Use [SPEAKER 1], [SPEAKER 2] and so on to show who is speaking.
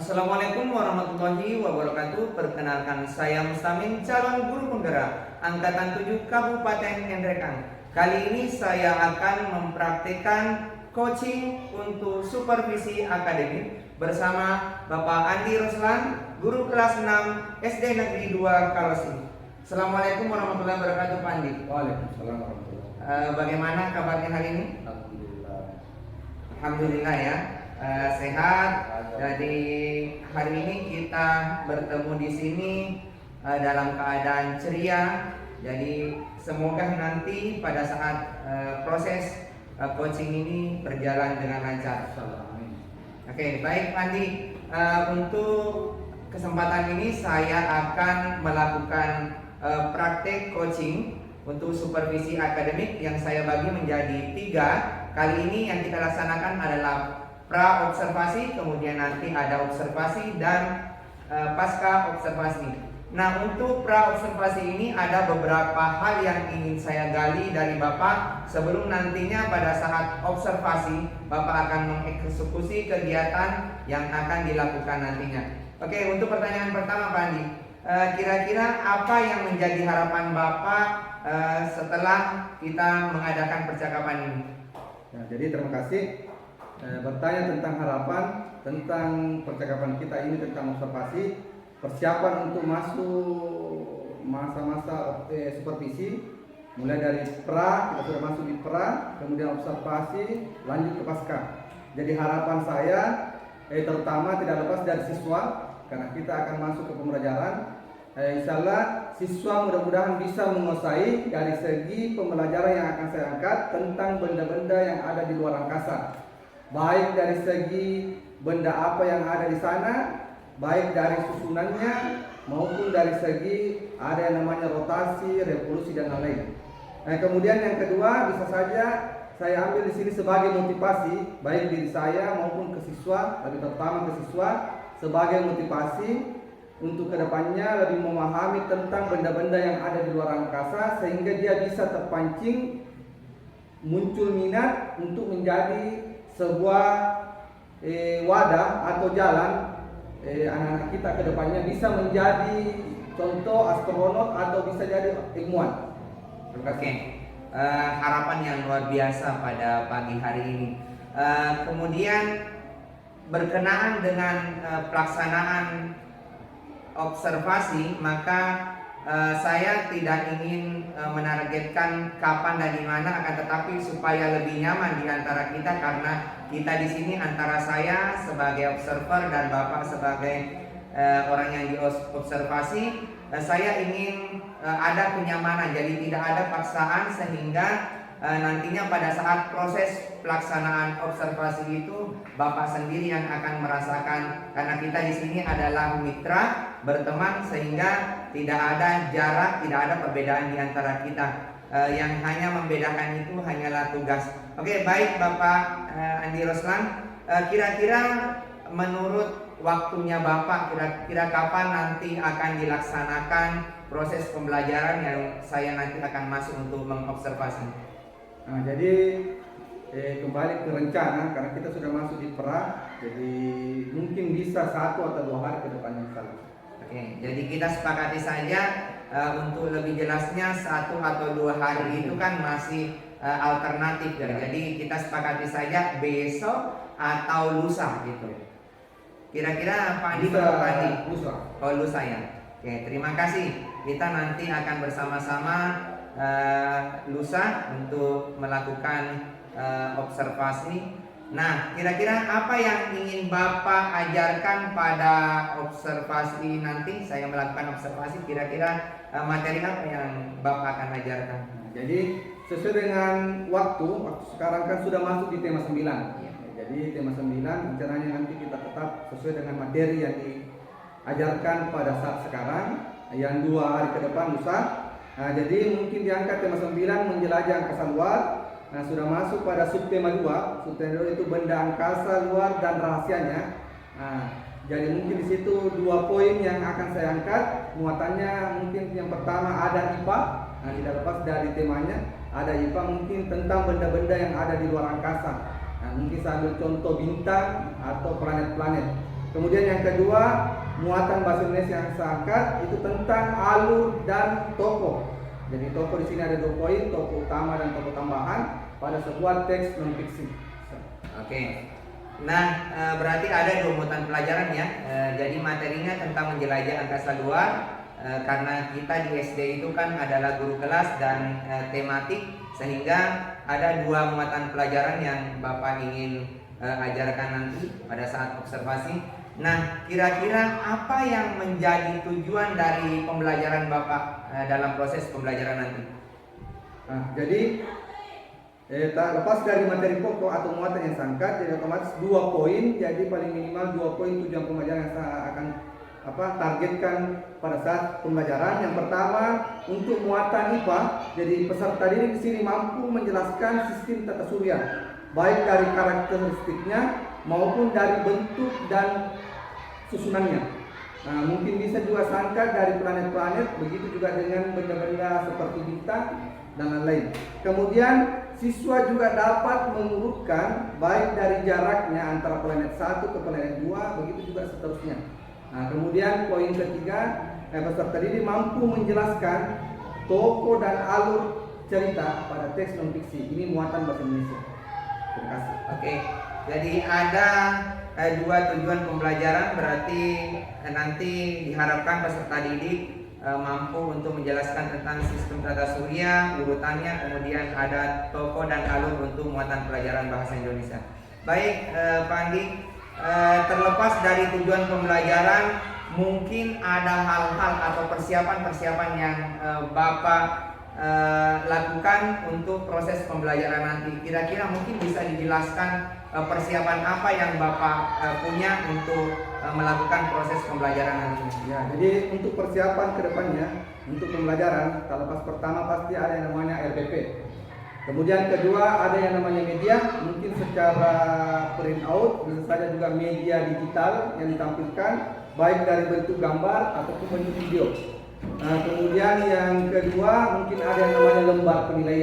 [SPEAKER 1] Assalamualaikum warahmatullahi wabarakatuh. Perkenalkan, saya Mustamin, calon guru penggerak Angkatan 7 Kabupaten Ngendrekang. Kali ini saya akan mempraktikkan coaching untuk supervisi akademik bersama Bapak Andi Roslan, guru kelas 6 SD Negeri 2 Kalosi. Assalamualaikum warahmatullahi wabarakatuh, Pak Andi.
[SPEAKER 2] Waalaikumsalam warahmatullahi wabarakatuh.
[SPEAKER 1] Bagaimana kabarnya hari ini?
[SPEAKER 2] Alhamdulillah.
[SPEAKER 1] Alhamdulillah ya. Sehat. Jadi hari ini kita bertemu di sini dalam keadaan ceria. Jadi semoga nanti pada saat proses coaching ini berjalan dengan lancar. Oke, baik Pak Andi. Untuk kesempatan ini saya akan melakukan praktek coaching untuk supervisi akademik yang saya bagi menjadi 3. Kali ini yang kita laksanakan adalah pra observasi, kemudian nanti ada observasi dan pasca observasi. Nah, untuk pra observasi ini ada beberapa hal yang ingin saya gali dari Bapak sebelum nantinya pada saat observasi Bapak akan mengeksekusi kegiatan yang akan dilakukan nantinya. Oke, untuk pertanyaan pertama Pak Andi, kira-kira apa yang menjadi harapan Bapak setelah kita mengadakan percakapan ini?
[SPEAKER 2] Ya, jadi terima kasih. Bertanya tentang harapan, tentang percakapan kita ini tentang observasi, persiapan untuk masuk masa-masa supervisi, mulai dari pra, kita sudah masuk di pra, kemudian observasi, lanjut ke pasca. Jadi harapan saya terutama tidak lepas dari siswa, karena kita akan masuk ke pembelajaran. Insya Allah siswa mudah-mudahan bisa menguasai dari segi pembelajaran yang akan saya angkat tentang benda-benda yang ada di luar angkasa. Baik dari segi benda apa yang ada di sana, baik dari susunannya maupun dari segi ada yang namanya rotasi, revolusi dan lain-lain. Nah, kemudian yang kedua bisa saja saya ambil di sini sebagai motivasi baik diri saya maupun ke siswa, lebih terutama ke siswa sebagai motivasi untuk kedepannya lebih memahami tentang benda-benda yang ada di luar angkasa sehingga dia bisa terpancing muncul minat untuk menjadi sebuah wadah atau jalan anak-anak kita ke depannya bisa menjadi contoh astronot atau bisa jadi ilmuwan.
[SPEAKER 1] Oke, harapan yang luar biasa pada pagi hari ini. Kemudian berkenaan dengan pelaksanaan observasi, maka saya tidak ingin menargetkan kapan dan di mana, akan tetapi supaya lebih nyaman di antara kita, karena kita di sini antara saya sebagai observer dan Bapak sebagai orang yang diobservasi, saya ingin ada kenyamanan, jadi tidak ada paksaan sehingga nantinya pada saat proses pelaksanaan observasi itu Bapak sendiri yang akan merasakan, karena kita di sini adalah mitra berteman sehingga tidak ada jarak, tidak ada perbedaan di antara kita. Yang hanya membedakan itu hanyalah tugas. Oke, baik Bapak Andi Roslan, kira-kira menurut waktunya Bapak, kira-kira kapan nanti akan dilaksanakan proses pembelajaran yang saya nanti akan masuk untuk mengobservasi?
[SPEAKER 2] Nah, jadi kembali ke rencana karena kita sudah masuk di pra, jadi mungkin bisa 1 atau 2 hari ke depannya saja.
[SPEAKER 1] Oke, jadi kita sepakati saja untuk lebih jelasnya 1 atau 2 hari itu kan masih alternatif ya. Jadi kita sepakati saja besok atau lusa gitu. Kira-kira Pak Andi atau Pak Andi?
[SPEAKER 2] Lusa.
[SPEAKER 1] Oh, lusa ya. Oke, terima kasih. Kita nanti akan bersama-sama lusa untuk melakukan observasi. Nah, kira-kira apa yang ingin Bapak ajarkan pada observasi nanti? Saya melakukan observasi, kira-kira materi apa yang Bapak akan ajarkan?
[SPEAKER 2] Jadi sesuai dengan waktu sekarang kan sudah masuk di tema 9.
[SPEAKER 1] Ya.
[SPEAKER 2] Jadi tema 9 rencananya nanti kita tetap sesuai dengan materi yang diajarkan pada saat sekarang, yang 2 hari ke depan lusa. Jadi mungkin diangkat tema 9 menjelajah angkasa luar. Sudah masuk pada subtema 2. Subtema 2 itu benda angkasa luar dan rahasianya. Jadi mungkin di situ 2 poin yang akan saya angkat. Muatannya mungkin yang pertama ada IPA. Tidak lepas dari temanya. Ada IPA mungkin tentang benda-benda yang ada di luar angkasa. Mungkin saya ambil contoh bintang atau planet-planet. Kemudian yang kedua, muatan bahasa Indonesia yang saya angkat itu tentang alur dan tokoh. Jadi tokoh di sini ada 2 poin, tokoh utama dan tokoh tambahan pada sebuah teks non fiksi.
[SPEAKER 1] Oke. Nah, berarti ada 2 muatan pelajaran ya. Jadi materinya tentang menjelajah angkasa luar. Karena kita di SD itu kan adalah guru kelas dan tematik, sehingga ada 2 muatan pelajaran yang Bapak ingin ajarkan nanti pada saat observasi. Nah, kira-kira apa yang menjadi tujuan dari pembelajaran Bapak dalam proses pembelajaran nanti?
[SPEAKER 2] Jadi tak lepas dari materi pokok atau muatan yang sangkat, jadi otomatis 2 poin, jadi paling minimal 2 poin tujuan pembelajaran yang saya akan targetkan pada saat pembelajaran. Yang pertama untuk muatan IPA, jadi peserta didik di sini mampu menjelaskan sistem tata surya, baik dari karakteristiknya maupun dari bentuk dan susunannya. Mungkin bisa juga sangka dari planet-planet, begitu juga dengan benda-benda seperti bintang dan lain-lain. Kemudian siswa juga dapat mengurutkan baik dari jaraknya antara planet 1 ke planet 2, begitu juga seterusnya. Kemudian poin ketiga, peserta didik mampu menjelaskan tokoh dan alur cerita pada teks non fiksi. Ini muatan bahasa Indonesia. Terima kasih.
[SPEAKER 1] Oke, jadi ada 2 tujuan pembelajaran, berarti nanti diharapkan peserta didik mampu untuk menjelaskan tentang sistem tata surya, urutannya, kemudian ada tokoh dan alur untuk muatan pelajaran bahasa Indonesia. Baik, Pak Andi. Terlepas dari tujuan pembelajaran, mungkin ada hal-hal atau persiapan-persiapan yang Bapak lakukan untuk proses pembelajaran nanti. Kira-kira mungkin bisa dijelaskan persiapan apa yang Bapak punya untuk melakukan proses pembelajaran nanti.
[SPEAKER 2] Ya, jadi untuk persiapan ke depannya untuk pembelajaran, tak lepas pertama pasti ada yang namanya RPP. Kemudian kedua ada yang namanya media, mungkin secara print out, bisa saja juga media digital yang ditampilkan, baik dari bentuk gambar ataupun bentuk video. Kemudian yang kedua mungkin ada yang namanya lembar penilaian.